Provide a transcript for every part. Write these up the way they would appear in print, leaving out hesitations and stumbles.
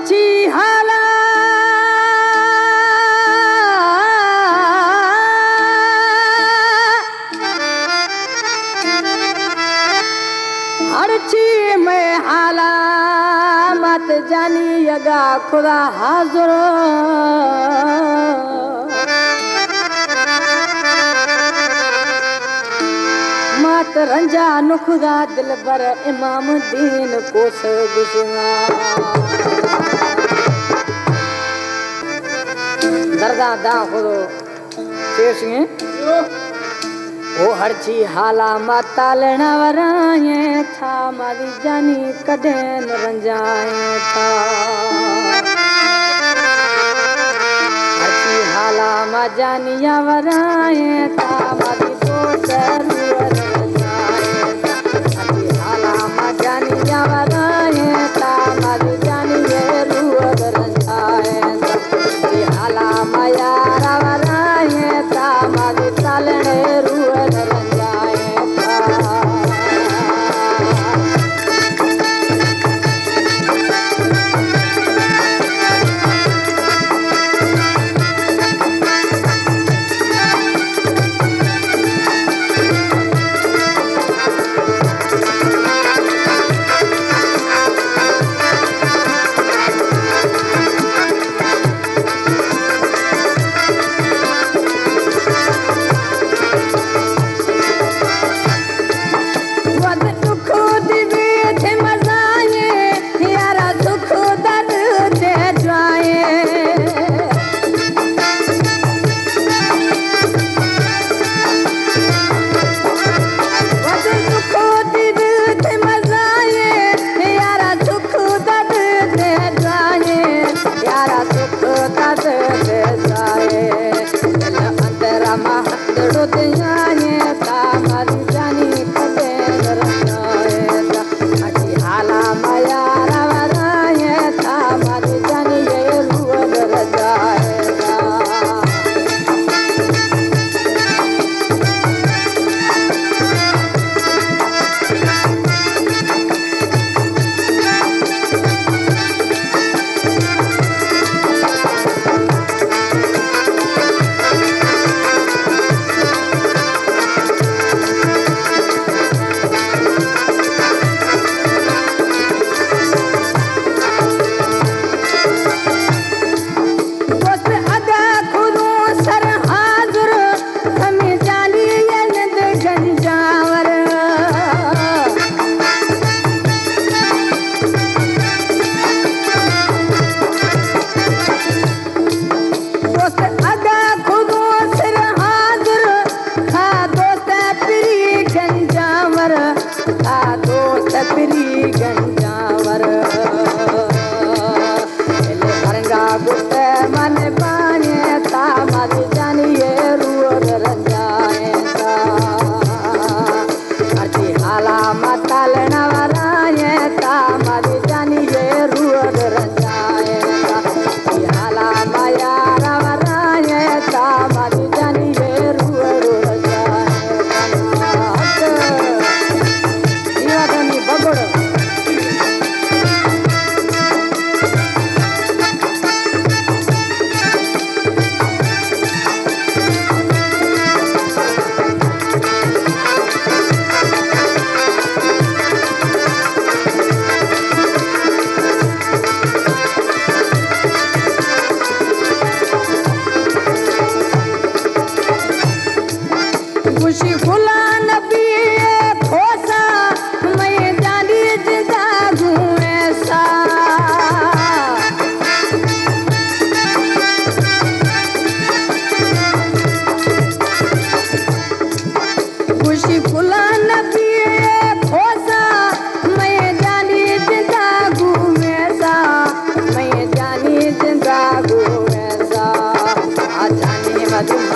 हरची हाला हरची में हाला मत जानी यगा खुदा हाजुर मत रंजा नुखदा दिल बर इमाम दीन कोस गुजरा दरदा दा खुदो शेर सिंह ओ हरची हाला माता लेना वराए था मारी जानी कदे न रंजाए था हरची हाला मा जानिया वराए था मारी दोस्त हरची हाला मा जानिया वराए था मारी जानिए रुअ रंजाए हरची हाला मा यारा वराए था मारी तालने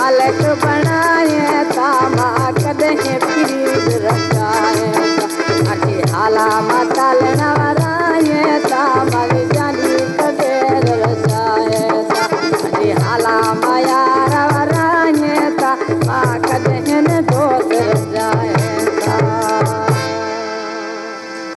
मालक बनाए तामा कदे पीर रंगाए हाला माता